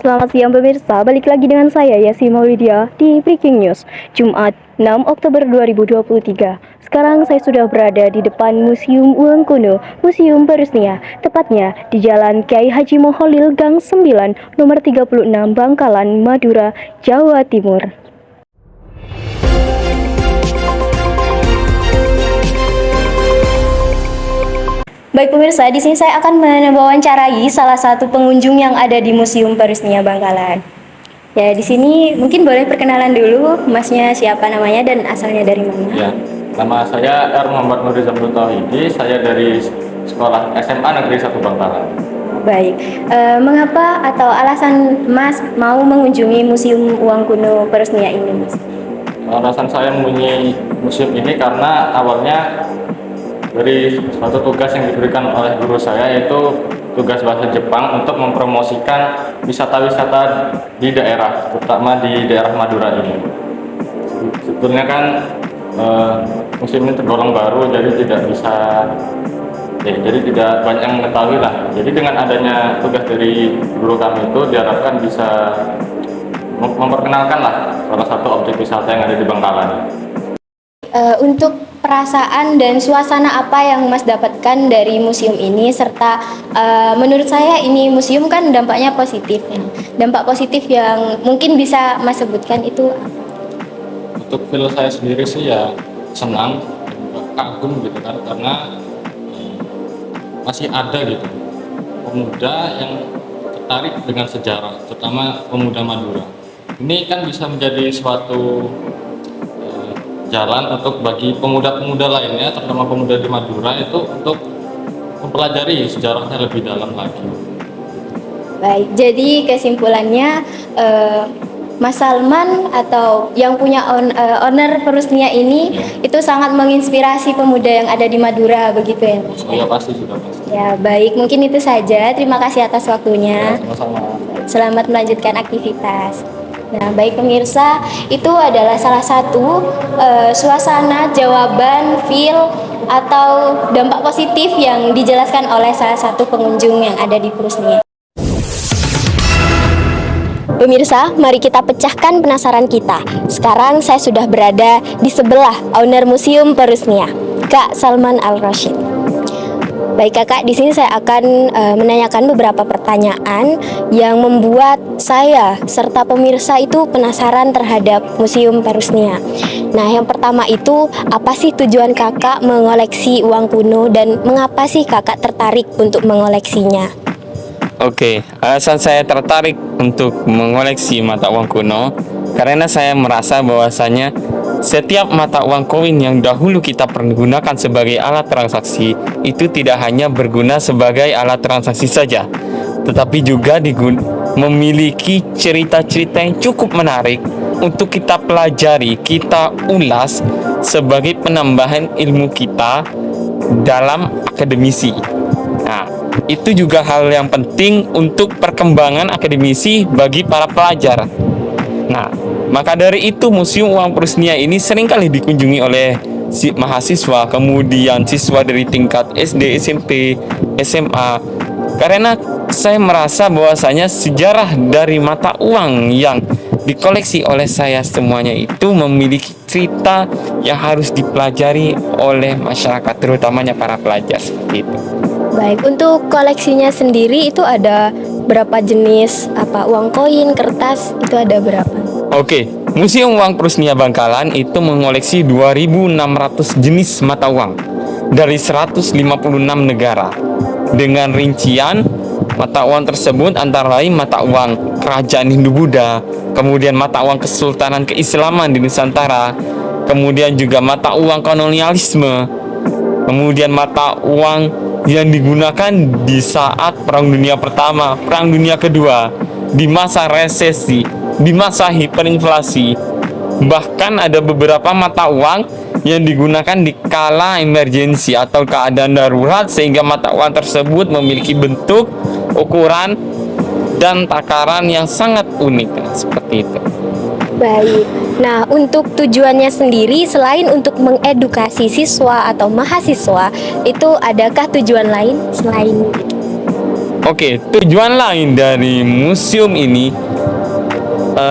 Selamat siang pemirsa, balik lagi dengan saya Yasi Maulidia di Breaking News, Jumat 6 Oktober 2023. Sekarang saya sudah berada di depan Museum Uang Kuno, Museum Peresnia, tepatnya di Jalan Kiai Haji Moholil Gang 9, nomor 36 Bangkalan, Madura, Jawa Timur. Baik pemirsa, di sini saya akan mewawancarai salah satu pengunjung yang ada di Museum Peresnia Bangkalan. Ya, di sini mungkin boleh perkenalan dulu, masnya siapa namanya dan asalnya dari mana? Ya, nama saya R. Muhammad Nuri Zamrul Tauhidi, saya dari sekolah SMA Negeri 1 Bangkalan. Baik, mengapa atau alasan Mas mau mengunjungi Museum Uang Kuno Peresnia ini, Mas? Alasan saya mengunjungi museum ini karena awalnya dari suatu tugas yang diberikan oleh guru saya, yaitu tugas bahasa Jepang untuk mempromosikan wisata-wisata di daerah, terutama di daerah Madura ini. Sebetulnya kan museum ini tergolong baru, jadi tidak banyak yang mengetahui lah. Jadi dengan adanya tugas dari guru kami itu diharapkan bisa memperkenalkan lah salah satu objek wisata yang ada di Bangkalan. Untuk perasaan dan suasana apa yang Mas dapatkan dari museum ini, serta menurut saya ini museum kan dampaknya positif ya. Dampak positif yang mungkin bisa Mas sebutkan itu? Untuk feel saya sendiri sih ya senang, kagum gitu kan, karena masih ada gitu pemuda yang tertarik dengan sejarah, terutama pemuda Madura. Ini kan bisa menjadi suatu jalan untuk bagi pemuda-pemuda lainnya, terutama pemuda di Madura itu untuk mempelajari sejarahnya lebih dalam lagi. Baik, jadi kesimpulannya Mas Salman atau yang punya owner Peresnia ini itu sangat menginspirasi pemuda yang ada di Madura, begitu ya Mas? Oh ya, pasti sudah pasti. Ya baik, mungkin itu saja. Terima kasih atas waktunya. Ya, sama-sama. Selamat melanjutkan aktivitas. Nah, baik pemirsa, itu adalah salah satu suasana, jawaban, feel atau dampak positif yang dijelaskan oleh salah satu pengunjung yang ada di Peresnia. Pemirsa, mari kita pecahkan penasaran kita. Sekarang saya sudah berada di sebelah owner Museum Peresnia, Kak Salman Al-Rashid. Baik kakak, di sini saya akan menanyakan beberapa pertanyaan yang membuat saya serta pemirsa itu penasaran terhadap Museum Peresnia. Nah, yang pertama itu, apa sih tujuan kakak mengoleksi uang kuno dan mengapa sih kakak tertarik untuk mengoleksinya? Oke, alasan saya tertarik untuk mengoleksi mata uang kuno karena saya merasa bahwasanya setiap mata uang koin yang dahulu kita pergunakan sebagai alat transaksi itu tidak hanya berguna sebagai alat transaksi saja, tetapi juga memiliki cerita-cerita yang cukup menarik untuk kita pelajari, kita ulas sebagai penambahan ilmu kita dalam akademisi. Nah, itu juga hal yang penting untuk perkembangan akademisi bagi para pelajar. Nah, maka dari itu Museum Uang Peresnia ini seringkali dikunjungi oleh mahasiswa, kemudian siswa dari tingkat SD, SMP, SMA. Karena saya merasa bahwasanya sejarah dari mata uang yang dikoleksi oleh saya semuanya itu memiliki cerita yang harus dipelajari oleh masyarakat, terutamanya para pelajar seperti itu. Baik, untuk koleksinya sendiri itu ada berapa jenis uang koin, kertas, itu ada berapa? Oke, Museum Uang Peresnia Bangkalan itu mengoleksi 2.600 jenis mata uang dari 156 negara. Dengan rincian mata uang tersebut antara lain mata uang Kerajaan Hindu-Buddha, kemudian mata uang Kesultanan Keislaman di Nusantara, kemudian juga mata uang kolonialisme, kemudian mata uang yang digunakan di saat Perang Dunia Pertama, Perang Dunia Kedua, di masa resesi, di masa hiperinflasi. Bahkan ada beberapa mata uang yang digunakan di kala emergensi atau keadaan darurat, sehingga mata uang tersebut memiliki bentuk, ukuran, dan takaran yang sangat unik. Seperti itu. Baik, nah untuk tujuannya sendiri selain untuk mengedukasi siswa atau mahasiswa, itu adakah tujuan lain selain itu? Oke, tujuan lain dari museum ini,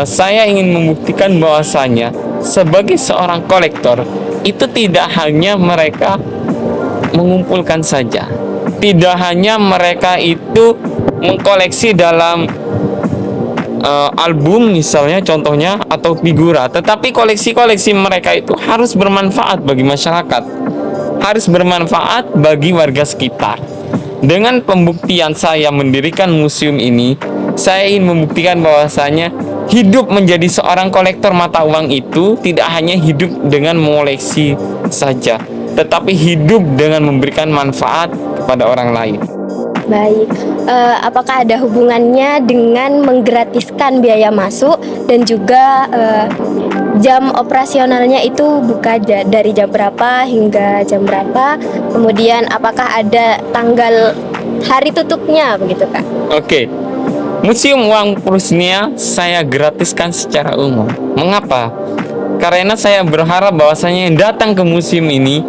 saya ingin membuktikan bahwasanya sebagai seorang kolektor itu tidak hanya mereka mengumpulkan saja, tidak hanya mereka itu mengkoleksi dalam album misalnya contohnya atau figura, tetapi koleksi-koleksi mereka itu harus bermanfaat bagi masyarakat, harus bermanfaat bagi warga sekitar. Dengan pembuktian saya mendirikan museum ini, saya ingin membuktikan bahwasanya hidup menjadi seorang kolektor mata uang itu tidak hanya hidup dengan mengoleksi saja, tetapi hidup dengan memberikan manfaat kepada orang lain. Baik, apakah ada hubungannya dengan menggratiskan biaya masuk dan juga jam operasionalnya itu buka dari jam berapa hingga jam berapa? Kemudian apakah ada tanggal hari tutupnya begitu Kak? Oke, Museum Uang Prusnia saya gratiskan secara umum. Mengapa? Karena saya berharap bahwasanya yang datang ke museum ini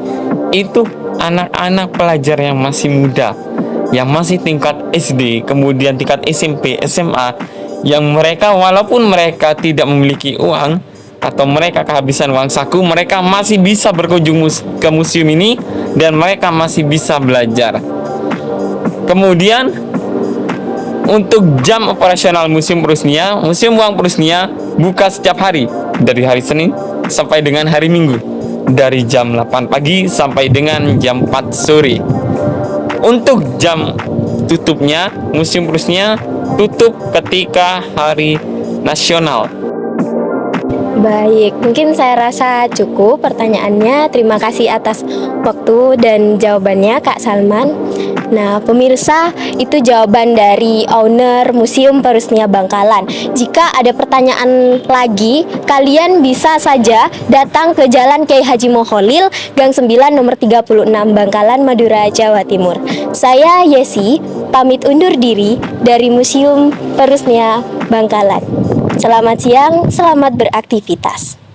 itu anak-anak pelajar yang masih muda, yang masih tingkat SD, kemudian tingkat SMP, SMA, yang mereka walaupun mereka tidak memiliki uang atau mereka kehabisan uang saku, mereka masih bisa berkunjung ke museum ini dan mereka masih bisa belajar. Kemudian untuk jam operasional Museum Prusnia, Museum Uang Prusnia buka setiap hari dari hari Senin sampai dengan hari Minggu, dari jam 8 pagi sampai dengan jam 4 sore. Untuk jam tutupnya, Museum Prusnia tutup ketika hari nasional. Baik, mungkin saya rasa cukup pertanyaannya. Terima kasih atas waktu dan jawabannya Kak Salman. Nah, pemirsa, itu jawaban dari owner Museum Prusnia Bangkalan. Jika ada pertanyaan lagi, kalian bisa saja datang ke Jalan Kiai Haji Moholil, Gang 9 nomor 36 Bangkalan, Madura, Jawa Timur. Saya Yesi, pamit undur diri dari Museum Prusnia Bangkalan. Selamat siang, selamat beraktivitas.